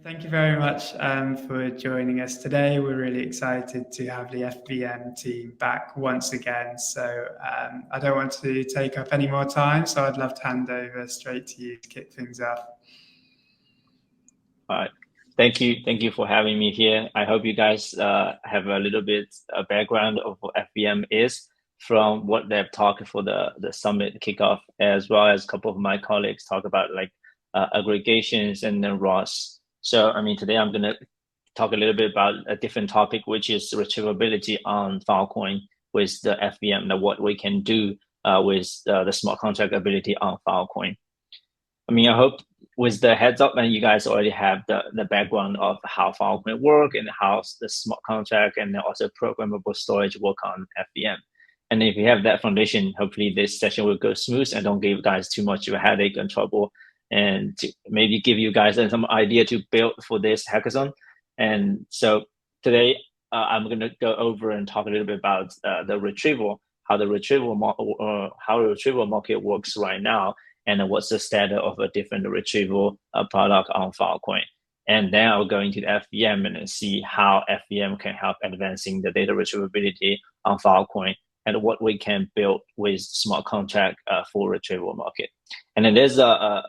Thank you very much for joining us today. We're really excited to have the FVM team back once again. So I don't want to take up any more time, so I'd love to hand over straight to you to kick things off. All right. Thank you for having me here. I hope you guys have a little bit of background of what FVM is from what they've talked for the summit kickoff, as well as a couple of my colleagues talk about like aggregations and then ROS. So, I mean, today I'm going to talk a little bit about a different topic, which is retrievability on Filecoin with the FVM, and what we can do with the smart contract ability on Filecoin. I mean, I hope with the heads up, and you guys already have the background of how Filecoin work and how the smart contract and also programmable storage work on FVM. And if you have that foundation, hopefully this session will go smooth and don't give you guys too much of a headache and trouble, and to maybe give you guys some idea to build for this hackathon. And so today I'm going to go over and talk a little bit about the retrieval, how the retrieval market works right now, and what's the status of a different retrieval product on Filecoin. And then I'll go into the FVM and see how FVM can help advancing the data retrievability on Filecoin, and what we can build with smart contract for retrieval market. And then there's a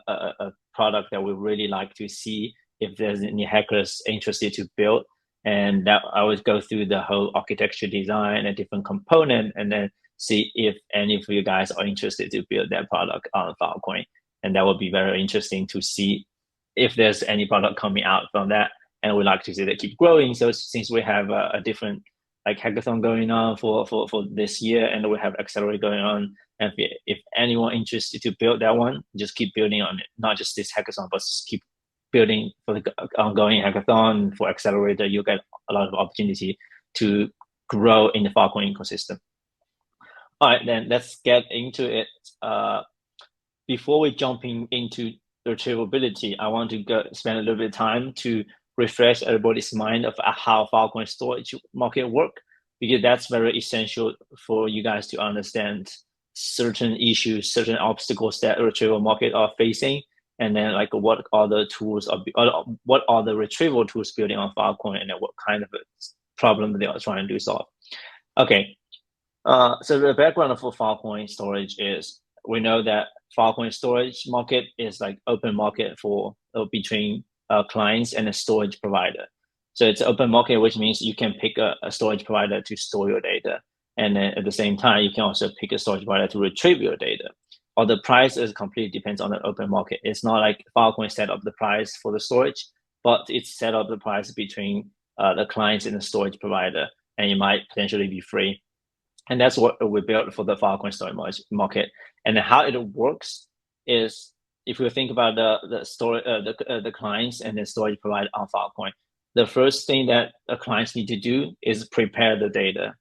product that we really like to see if there's any hackers interested to build. And that I would go through the whole architecture design and different component, and then see if any of you guys are interested to build that product on Filecoin. And that would be very interesting to see if there's any product coming out from that. And we like to see that keep growing. So since we have a different like hackathon going on for this year, and we have Accelerate going on, and if anyone interested to build that one, just keep building on it. Not just this hackathon, but just keep building for the ongoing hackathon for Accelerator. You get a lot of opportunity to grow in the Filecoin ecosystem. All right, then let's get into it. Before we jumping into retrievability, I want to spend a little bit of time to refresh everybody's mind of how Filecoin storage market work, because that's very essential for you guys to understand certain issues, certain obstacles that retrieval market are facing, and then like what are the tools what are the retrieval tools building on Filecoin, and then what kind of problem they are trying to solve. Okay, so the background for Filecoin storage is, we know that Filecoin storage market is like open market for between clients and a storage provider. So it's open market, which means you can pick a storage provider to store your data. And then at the same time, you can also pick a storage provider to retrieve your data. Or the price is completely depends on the open market. It's not like Filecoin set up the price for the storage, but it's set up the price between the clients and the storage provider, and it might potentially be free. And that's what we built for the Filecoin storage market. And how it works is, if you think about the clients and the storage provider on Filecoin, the first thing that the clients need to do is prepare the data.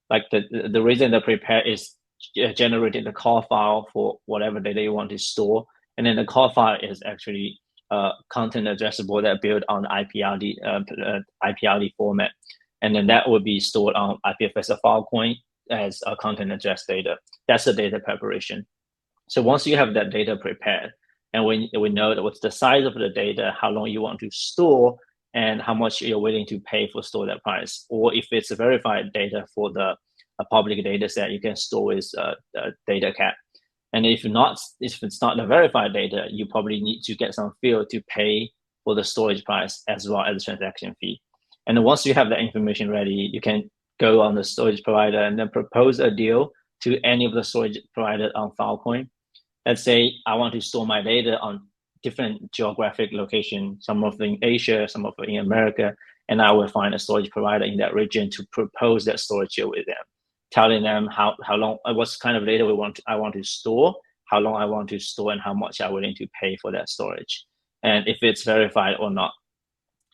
Like the reason they prepare is generating the call file for whatever data you want to store, and then the call file is actually content addressable that built on IPRD format, and then that will be stored on IPFS of Filecoin as a content address data. That's the data preparation. So once you have that data prepared, and we know that what's the size of the data, how long you want to store, and how much you're willing to pay for store that price. Or if it's a verified data for a public data set, you can store with data cap. And if it's not the verified data, you probably need to get some field to pay for the storage price as well as the transaction fee. And then once you have that information ready, you can go on the storage provider and then propose a deal to any of the storage providers on Filecoin. Let's say I want to store my data on different geographic locations, some of them in Asia, some of them in America, and I will find a storage provider in that region to propose that storage deal with them, telling them how long, what kind of data I want to store, how long I want to store, and how much I'm willing to pay for that storage, and if it's verified or not.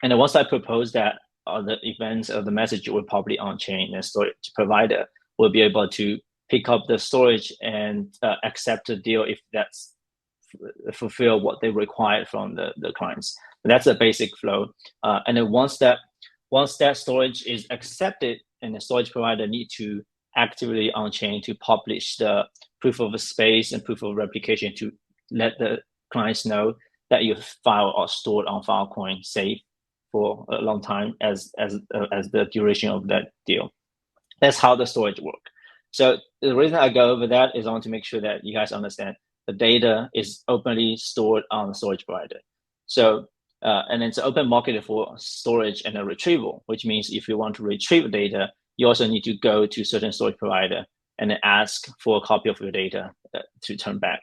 And then once I propose that, the events of the message will probably on chain, and storage provider will be able to pick up the storage and accept the deal if that's fulfill what they require from the clients. But that's a basic flow. And then once that storage is accepted, and the storage provider need to actively on chain to publish the proof of space and proof of replication to let the clients know that your file are stored on Filecoin safe for a long time as the duration of that deal. That's how the storage work. So the reason I go over that is I want to make sure that you guys understand the data is openly stored on the storage provider. So and it's an open market for storage and a retrieval, which means if you want to retrieve data, you also need to go to certain storage provider and then ask for a copy of your data to turn back.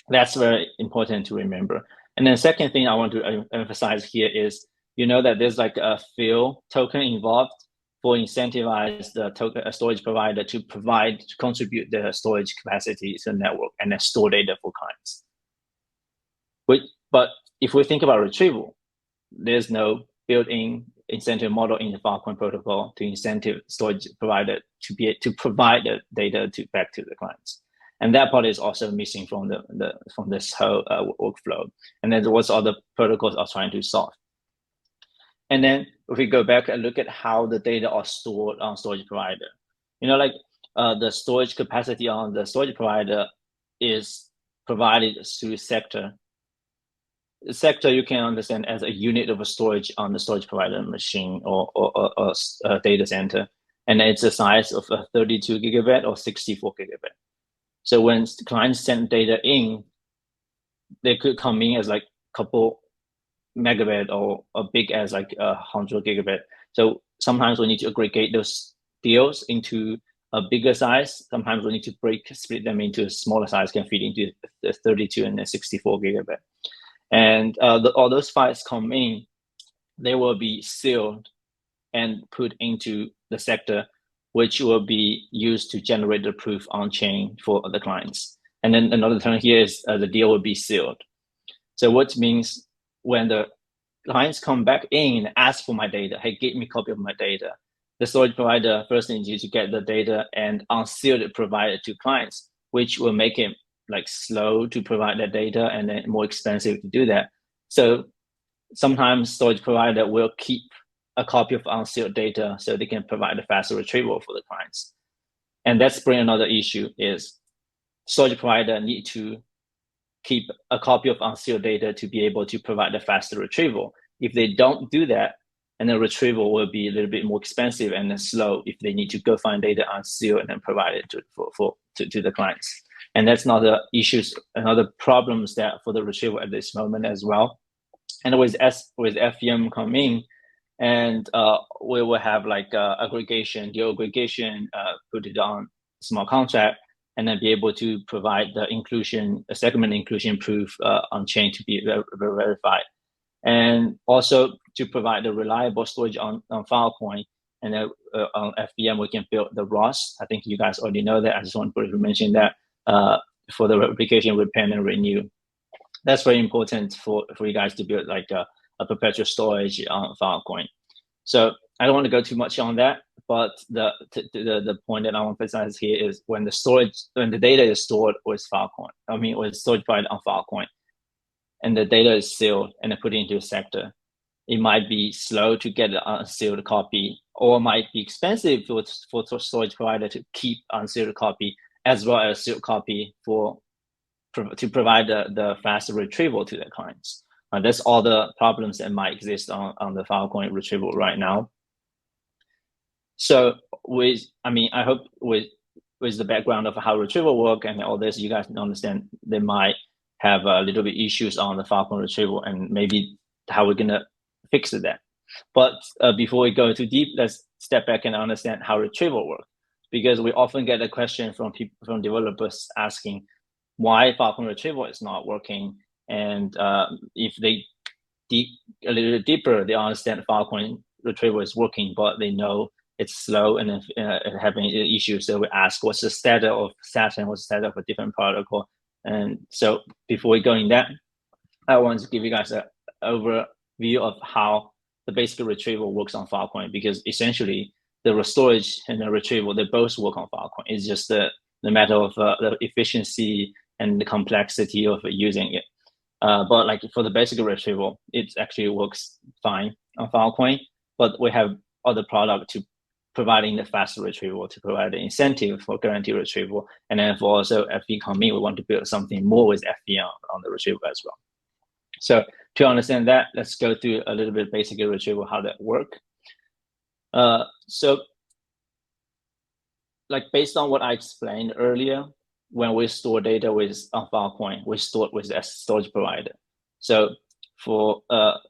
That's very important to remember. And then the second thing I want to emphasize here is, you know that there's like a fill token involved for incentivize the token storage provider to contribute the storage capacity to the network and then store data for clients. But if we think about retrieval, there's no built-in incentive model in the Filecoin protocol to incentive storage provider to provide the data back to the clients. And that part is also missing from this whole workflow. And then what's other protocols are trying to solve. And then if we go back and look at how the data are stored on storage provider, you know, like the storage capacity on the storage provider is provided through sector. The sector you can understand as a unit of a storage on the storage provider machine or data center. And it's a size of 32 gigabit or 64 gigabit. So when clients send data in, they could come in as like a couple megabit or as big as like 100 gigabit. So sometimes we need to aggregate those deals into a bigger size. Sometimes we need to split them into a smaller size, can fit into the 32 and the 64 gigabit. And all those files come in, they will be sealed and put into the sector, which will be used to generate the proof on chain for the clients. And then another term here is the deal will be sealed. So what means when the clients come back in and ask for my data, hey, give me a copy of my data, the storage provider first needs to get the data and unseal it, provide it to clients, which will make it like slow to provide that data and then more expensive to do that. So sometimes storage provider will keep a copy of unsealed data so they can provide a faster retrieval for the clients. And that's bring another issue is storage provider need to keep a copy of unsealed data to be able to provide a faster retrieval. If they don't do that, and the retrieval will be a little bit more expensive and then slow if they need to go find data unsealed and then provide it to the clients. And that's another issues, another problems that for the retrieval at this moment as well. And with FVM coming, and we will have like aggregation, deal aggregation, put it on smart contract, and then be able to provide the inclusion, a segment inclusion proof on chain to be verified. And also to provide the reliable storage on Filecoin. And then on FVM, we can build the ROS. I think you guys already know that. I just want to mention that for the replication, repent, and renew. That's very important for you guys to build like a perpetual storage on Filecoin. So I don't want to go too much on that, but the point that I want to emphasize here is when the data is stored with Filecoin, with storage provider on Filecoin, and the data is sealed and then put into a sector, it might be slow to get an unsealed copy, or might be expensive for storage provider to keep unsealed copy as well as sealed copy to provide the faster retrieval to their clients. That's all the problems that might exist on the Filecoin retrieval right now. So I hope with the background of how retrieval work and all this, you guys understand they might have a little bit issues on the Filecoin retrieval and maybe how we're gonna fix that. But before we go too deep, let's step back and understand how retrieval works, because we often get a question from developers asking why Filecoin retrieval is not working. And if they dig a little deeper, they understand Filecoin retrieval is working, but they know it's slow and having issues. So we ask, what's the status of Saturn? What's the status of a different protocol? And so before we go in that, I want to give you guys an overview of how the basic retrieval works on Filecoin, because essentially the storage and the retrieval, they both work on Filecoin. It's just the matter of the efficiency and the complexity of using it. But like for the basic retrieval, it actually works fine on Filecoin, but we have other product to providing the faster retrieval, to provide the incentive for guaranteed retrieval. And then for also FVM coming, we want to build something more with FVM on the retrieval as well. So to understand that, let's go through a little bit basic retrieval, how that work. So like based on what I explained earlier, when we store data on Filecoin, we store it with a storage provider. So for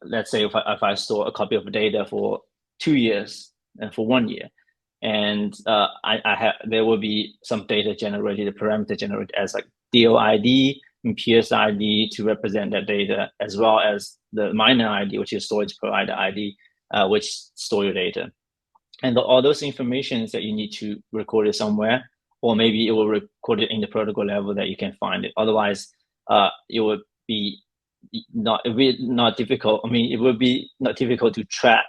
let's say if I store a copy of data for 2 years and for 1 year, and there will be some data generated, a parameter generated as like DOID and PSID to represent that data, as well as the miner ID, which is storage provider ID, which store your data. And all those informations that you need to record it somewhere, or maybe it will record it in the protocol level that you can find it. Otherwise, it would be not difficult. I mean, it would be not difficult to track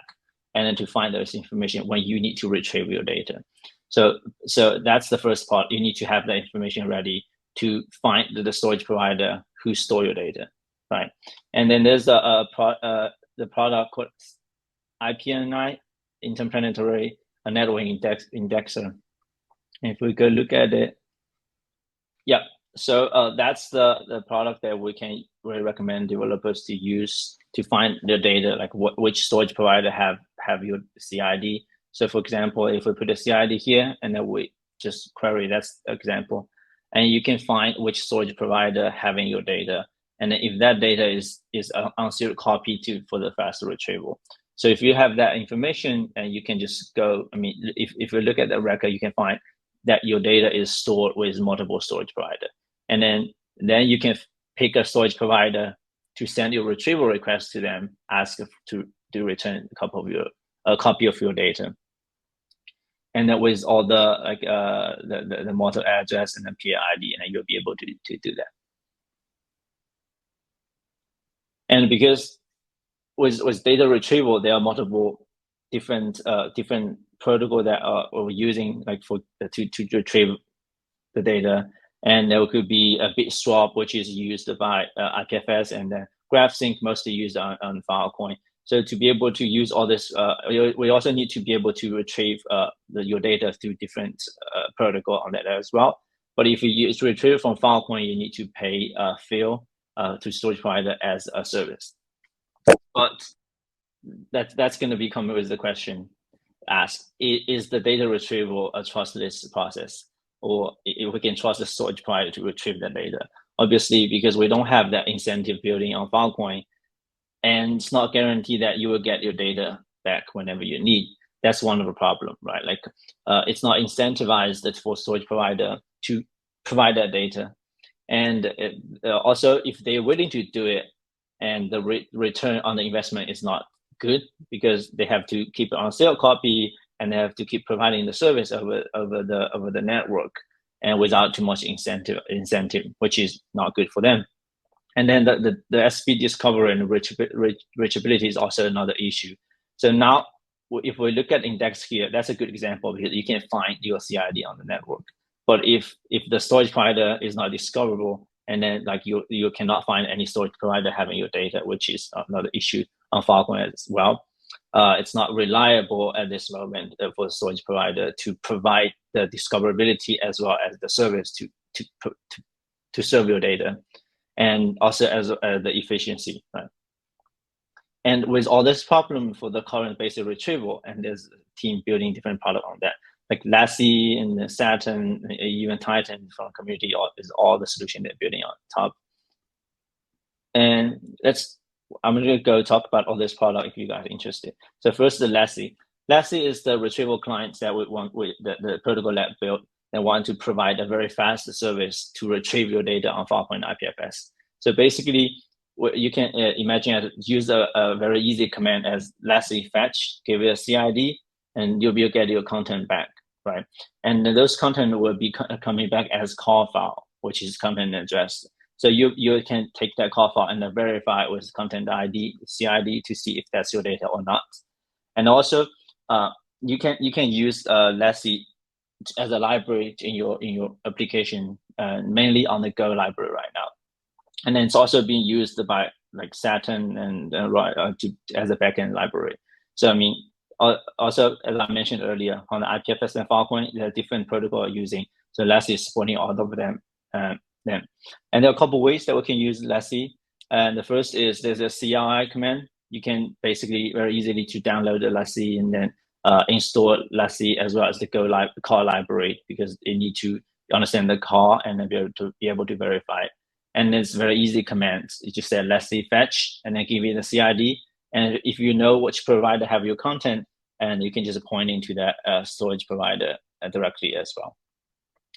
and then to find those information when you need to retrieve your data. So that's the first part. You need to have that information ready to find the storage provider who store your data, right? And then there's the product called IPNI, interplanetary network indexer. And if we go look at it, yeah. So that's the product that we can really recommend developers to use to find the data, like which storage provider have your CID. So for example, if we put a CID here and then we just query, that's the example, and you can find which storage provider having your data. And then if that data is on serial copy for the faster retrieval. So if you have that information, and you can just go, I mean, if you look at the record, you can find that your data is stored with multiple storage provider. And then you can pick a storage provider to send your retrieval request to them, ask to return a copy of your data. And then with all the like the model address and the PID, and then you'll be able to do that. And because with data retrieval, there are multiple different protocol that we're using, like to retrieve the data. And there could be a bit swap, which is used by IPFS, and then GraphSync, mostly used on Filecoin. So to be able to use all this, we also need to be able to retrieve your data through different protocol on that as well. But if you use retrieve from Filecoin, you need to pay Phil to storage provider as a service. But that's going to be coming with the question asked: is the data retrieval a trustless process, or if we can trust the storage provider to retrieve that data? Obviously, because we don't have that incentive building on Filecoin, and it's not guaranteed that you will get your data back whenever you need. That's one of the problem, right? Like it's not incentivized for storage provider to provide that data. And also, if they're willing to do it, and the return on the investment is not good, because they have to keep it on sale copy, and they have to keep providing the service over the network, and without too much incentive, which is not good for them. And then the SP discovery and reachability is also another issue. So now, if we look at index here, that's a good example, because you can find your CID on the network. But if the storage provider is not discoverable, and then like you cannot find any storage provider having your data, which is another issue on Filecoin as well. It's not reliable at this moment for the storage provider to provide the discoverability as well as the service to serve your data, and also as the efficiency, right? And with all this problem for the current basic retrieval, and there's a team building different product on that, like Lassie and Saturn, even Titan from community is all the solution they're building on top. And I'm gonna go talk about all this product if you guys are interested. So first, the Lassie. Lassie is the retrieval clients that the protocol lab built, and want to provide a very fast service to retrieve your data on Filecoin IPFS. So basically, you can imagine use a very easy command as Lassie fetch, give it a CID, and you'll be get your content back, right? And those content will be coming back as call file, which is content address. So you can take that call file and then verify it with content ID, CID, to see if that's your data or not. And also, you can use Lassie as a library in your application, mainly on the Go library right now. And then it's also being used by like Saturn and as a backend library. So I mean, also as I mentioned earlier, on the IPFS and Filecoin, there are different protocols using. So Lassie is supporting all of them. And there are a couple ways that we can use Lassie. And the first is there's a CLI command. You can basically very easily to download the Lassie and then install Lassie as well as the car library, because you need to understand the car and then be able to verify it. And it's very easy commands. You just say Lassie fetch and then give it the CID. And if you know which provider have your content, and you can just point into that storage provider directly as well.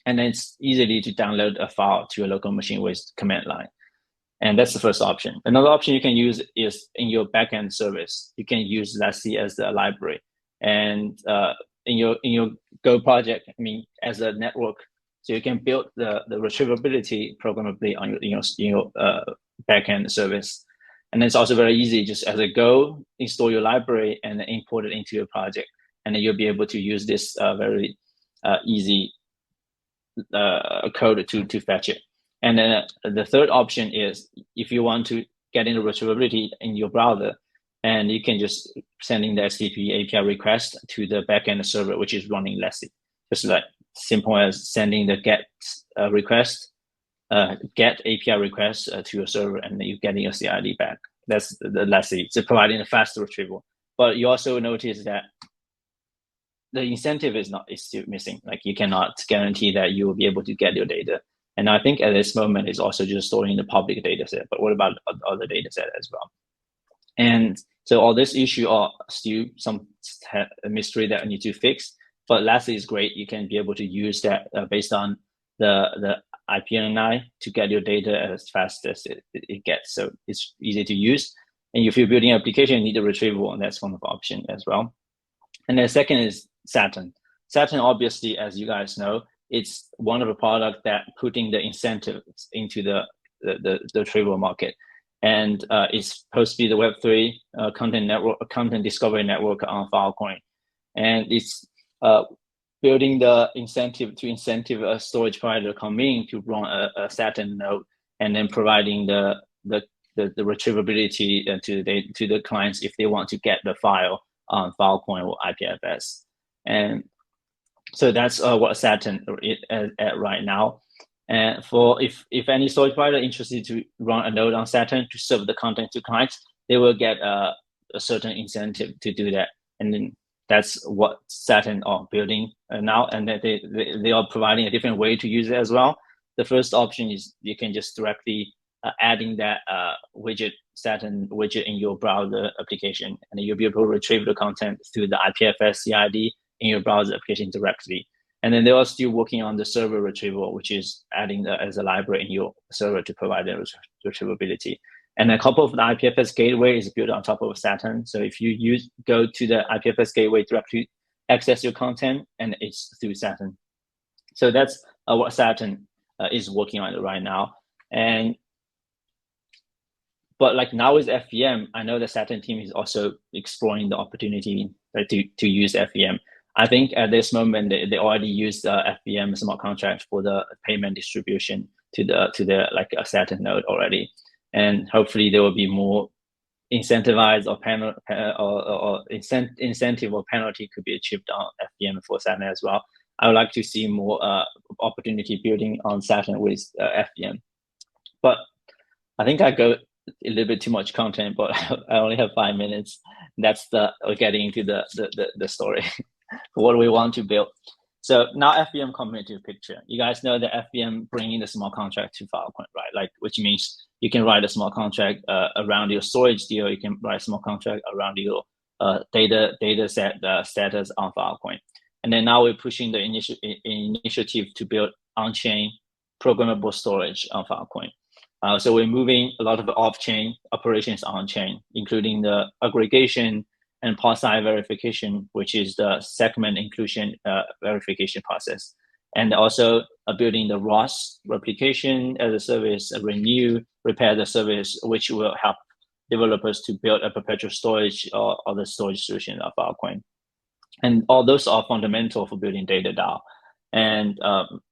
And then it's easily to download a file to a local machine with command line. And that's the first option. Another option you can use is in your backend service. You can use Lassie as the library. And in your Go project, I mean, as a network, so you can build the retrievability programmability on your backend service. And it's also very easy, just as a Go, install your library and import it into your project. And then you'll be able to use this very easy code to fetch it. And then the third option is if you want to get into retrievability in your browser, and you can just sending the HTTP API request to the backend server, which is running Lassie. Just like simple as sending the get request, get API request to your server, and then you're getting your CID back. That's the Lassie. It's providing a faster retrieval. But you also notice that the incentive is still missing. Like you cannot guarantee that you will be able to get your data. And I think at this moment it's also just storing the public data set, but what about other data set as well? And so all this issue are still some mystery that I need to fix, but Lassie is great. You can be able to use that based on the IPNI to get your data as fast as it gets. So it's easy to use. And if you're building an application, you need a retrieval, and that's one of the options as well. And then second is Saturn. Saturn, obviously, as you guys know, it's one of the products that putting the incentives into the retrieval market. And it's supposed to be the Web3 content network, content discovery network on Filecoin. And it's building the incentive a storage provider come in to run a Saturn node, and then providing the retrievability to the clients if they want to get the file on Filecoin or IPFS. And so that's what Saturn is at right now. And for if any storage provider interested to run a node on Saturn to serve the content to clients, they will get a certain incentive to do that. And then that's what Saturn are building now, and that they are providing a different way to use it as well. The first option is you can just directly adding that Saturn widget in your browser application, and you'll be able to retrieve the content through the IPFS CID in your browser application directly. And then they are still working on the server retrieval, which is adding as a library in your server to provide the retrievability. And a couple of the IPFS gateway is built on top of Saturn. So if you go to the IPFS gateway directly access your content, and it's through Saturn. So that's what Saturn is working on right now. But like now with FVM, I know the Saturn team is also exploring the opportunity to use FVM. I think at this moment they already used the FVM smart contract for the payment distribution to the like a Saturn node already, and hopefully there will be more incentivized or incentive or penalty could be achieved on FVM for Saturn as well. I would like to see more opportunity building on Saturn with FVM. But I think I go a little bit too much content, but I only have 5 minutes. That's we're getting into the story. What do we want to build? So now FVM come into the picture. You guys know that FVM bringing the smart contract to Filecoin, right? Like, which means you can write a smart contract around your storage deal. You can write a smart contract around your data set status on Filecoin. And then now we're pushing the initiative to build on-chain programmable storage on Filecoin. So we're moving a lot of off-chain operations on-chain, including the aggregation and parse-size verification, which is the segment inclusion verification process. And also building the ROS, replication as a service, renew, repair the service, which will help developers to build a perpetual storage or other storage solution of Filecoin. And all those are fundamental for building data DAO and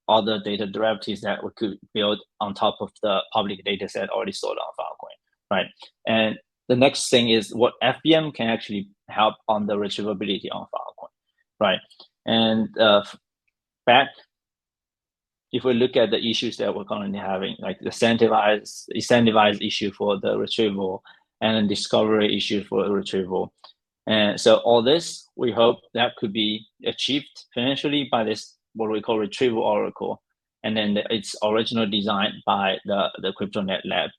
other data derivatives that we could build on top of the public data set already stored on Filecoin, right? And the next thing is what FVM can actually help on the retrievability on Filecoin, right? And back if we look at the issues that we're currently having, like the incentivized issue for the retrieval and then discovery issue for the retrieval. And so all this, we hope that could be achieved financially by this, what we call Retrieval Oracle. And then it's original design by the CryptoNet lab.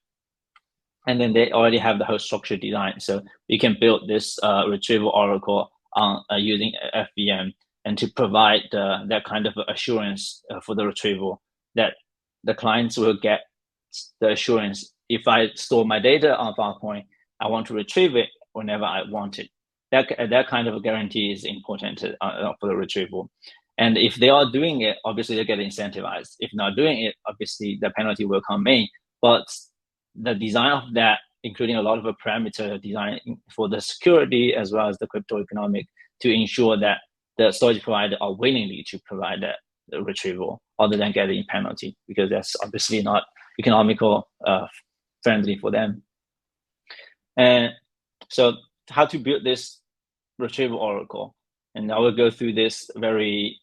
And then they already have the whole structure design. So we can build this Retrieval Oracle on using FVM, and to provide that kind of assurance for the retrieval, that the clients will get the assurance. If I store my data on Filecoin, I want to retrieve it whenever I want it. That kind of a guarantee is important for the retrieval. And if they are doing it, obviously they get incentivized. If not doing it, obviously the penalty will come in. But the design of that, including a lot of a parameter design for the security as well as the crypto economic, to ensure that the storage provider are willingly to provide the retrieval other than getting penalty, because that's obviously not economical friendly for them. And so how to build this Retrieval Oracle, and I will go through this very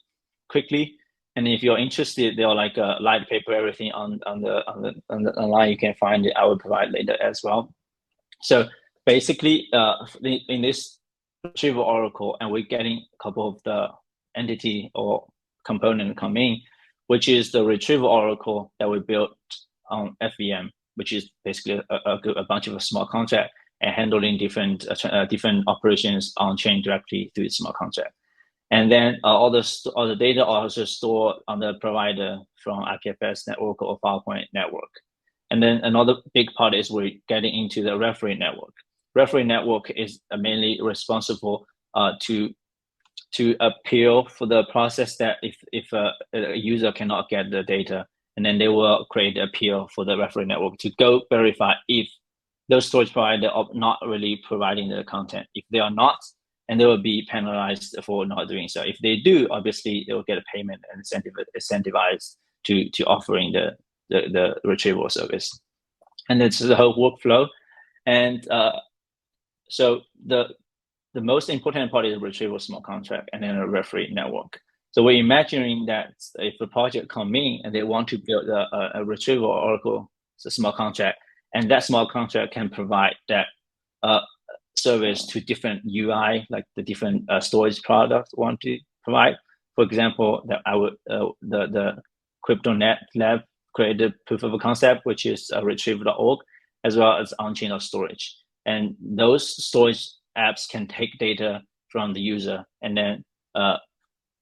quickly. And if you're interested, there are like a light paper, everything on the online, you can find it. I will provide later as well. So basically, in this Retrieval Oracle, and we're getting a couple of the entity or component come in, which is the Retrieval Oracle that we built on FVM, which is basically a bunch of a smart contract and handling different operations on chain directly through the smart contract. And then all the data are also stored on the provider from IPFS network or Filecoin network. And then another big part is we're getting into the referee network. Referee network is mainly responsible to appeal for the process that if a user cannot get the data, and then they will create an appeal for the referee network to go verify if those storage providers are not really providing the content. If they are not, and they will be penalized for not doing so. If they do, obviously they will get a payment and incentivized to offering the retrieval service. And that's the whole workflow. And so the most important part is the retrieval smart contract and then a referee network. So we're imagining that if a project come in and they want to build a retrieval oracle, it's a smart contract, and that smart contract can provide that service to different UI, like the different storage products want to provide. For example, that the CryptoNet lab created proof of a concept, which is retrieval.org, as well as on-chain storage. And those storage apps can take data from the user and then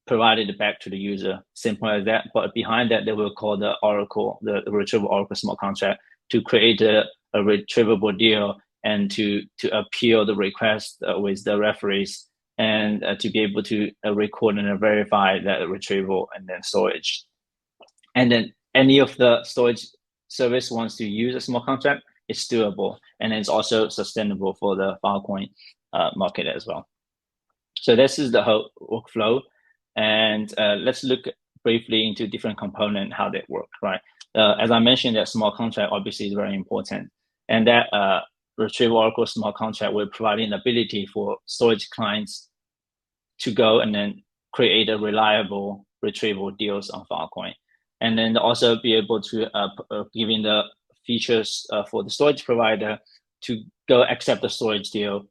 provide it back to the user. Simple as that. But behind that, they will call the Oracle, the Retrieval Oracle smart contract, to create a retrievable deal and to appeal the request with the referees, and to be able to record and verify that retrieval and then storage. And then any of the storage service wants to use a smart contract, it's doable, and it's also sustainable for the Filecoin market as well. So this is the whole workflow, and let's look briefly into different components, how they work, right? As I mentioned, that smart contract obviously is very important, and that Retrieval Oracle smart contract will provide an ability for storage clients to go and then create a reliable retrieval deals on Filecoin, and then also be able to giving the features for the storage provider to go accept the storage deal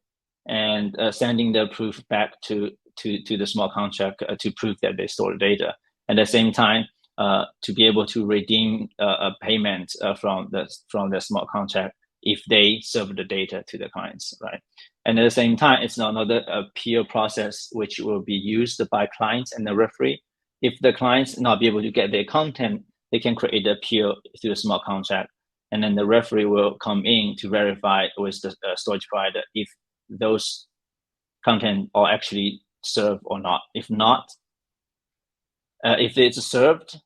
and sending the proof back to the smart contract to prove that they store the data. At the same time, to be able to redeem a payment from the smart contract if they serve the data to the clients, right? And at the same time, it's another appeal process which will be used by clients and the referee. If the clients not be able to get their content, they can create the appeal through the smart contract, and then the referee will come in to verify with the storage provider if those content are actually served or not. If not, if it's served,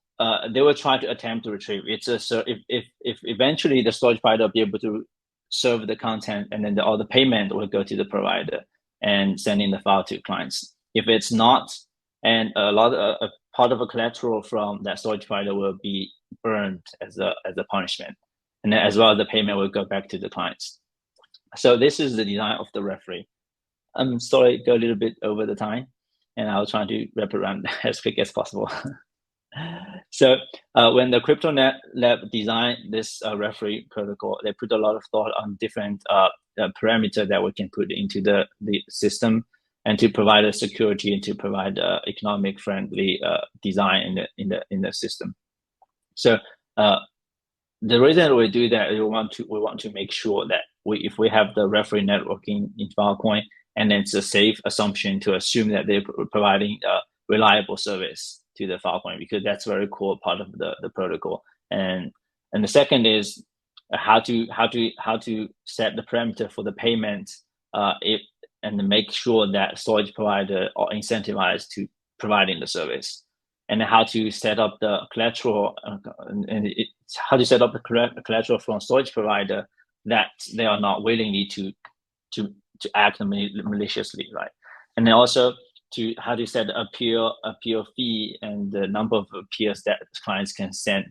they will try to attempt to retrieve. If eventually the storage provider will be able to serve the content, and then all the payment will go to the provider and sending the file to clients. If it's not, and a part of a collateral from that storage provider will be burned as a punishment, and then as well as the payment will go back to the clients. So this is the design of the referee. I'm sorry, go a little bit over the time, and I'll try to wrap it around as quick as possible. So when the CryptoNet Lab designed this referee protocol, they put a lot of thought on different parameters that we can put into the system, and to provide a security and to provide economic friendly design in the system. So the reason we do that is we want to make sure that if we have the referee networking in Filecoin, and it's a safe assumption to assume that they're providing a reliable service to the Filecoin, because that's a very core part of the protocol. And the second is how to set the parameter for the payment, and make sure that storage provider are incentivized to providing the service, and how to set up the collateral, how to set up the collateral from storage provider that they are not willingly to act maliciously, right? And then also how to set appeal fee and the number of appeals that clients can send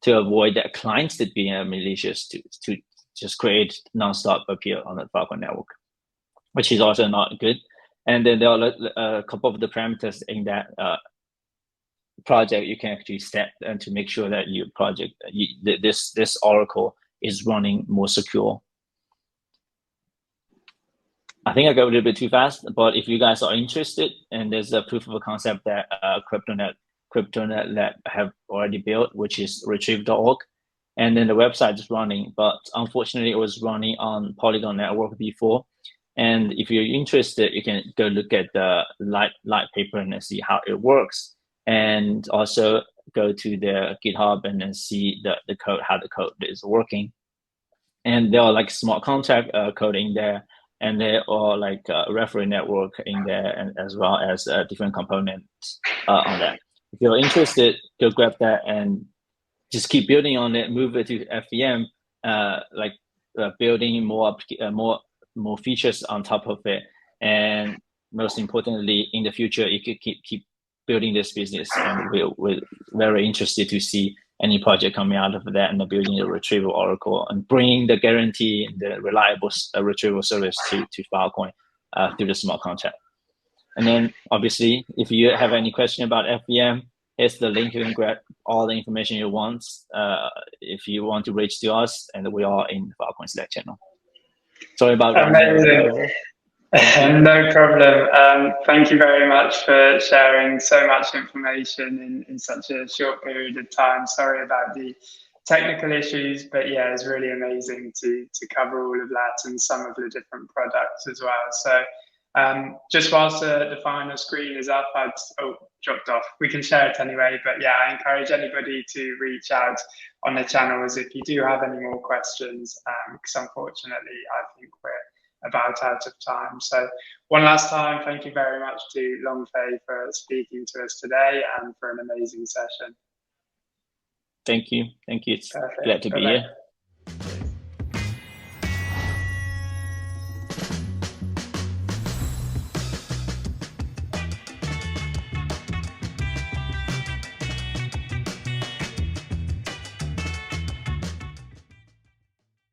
to avoid that clients that being malicious to just create nonstop appeal on the Filecoin network, which is also not good. And then there are a couple of the parameters in that project you can actually set, and to make sure that your project, this oracle is running more secure. I think I go a little bit too fast, but if you guys are interested, and there's a proof of a concept that CryptoNet Lab have already built, which is retrieve.org, and then the website is running, but unfortunately it was running on Polygon network before. And if you're interested, you can go look at the light paper and see how it works, and also go to their GitHub and then see the code, how the code is working. And there are like smart contract code in there, and there are like a referee network in there, and as well as different components on that. If you're interested, go grab that and just keep building on it, move it to FVM, building more features on top of it. And most importantly, in the future, you could keep building this business, and we're very interested to see any project coming out of that, and building a retrieval oracle and bringing the guarantee and the reliable retrieval service to Filecoin through the smart contract. And then obviously, if you have any question about FVM, here's the link. You can grab all the information you want if you want to reach to us, and we are in the Filecoin Slack channel. Sorry about amazing. No problem. Thank you very much for sharing so much information in such a short period of time. Sorry about the technical issues, but yeah, it's really amazing to cover all of that and some of the different products as well. So just whilst the final screen is up, dropped off. We can share it anyway, but yeah, I encourage anybody to reach out on the channels if you do have any more questions, because unfortunately, I think we're about out of time. So one last time, thank you very much to Longfei for speaking to us today and for an amazing session. Thank you. It's glad to be here.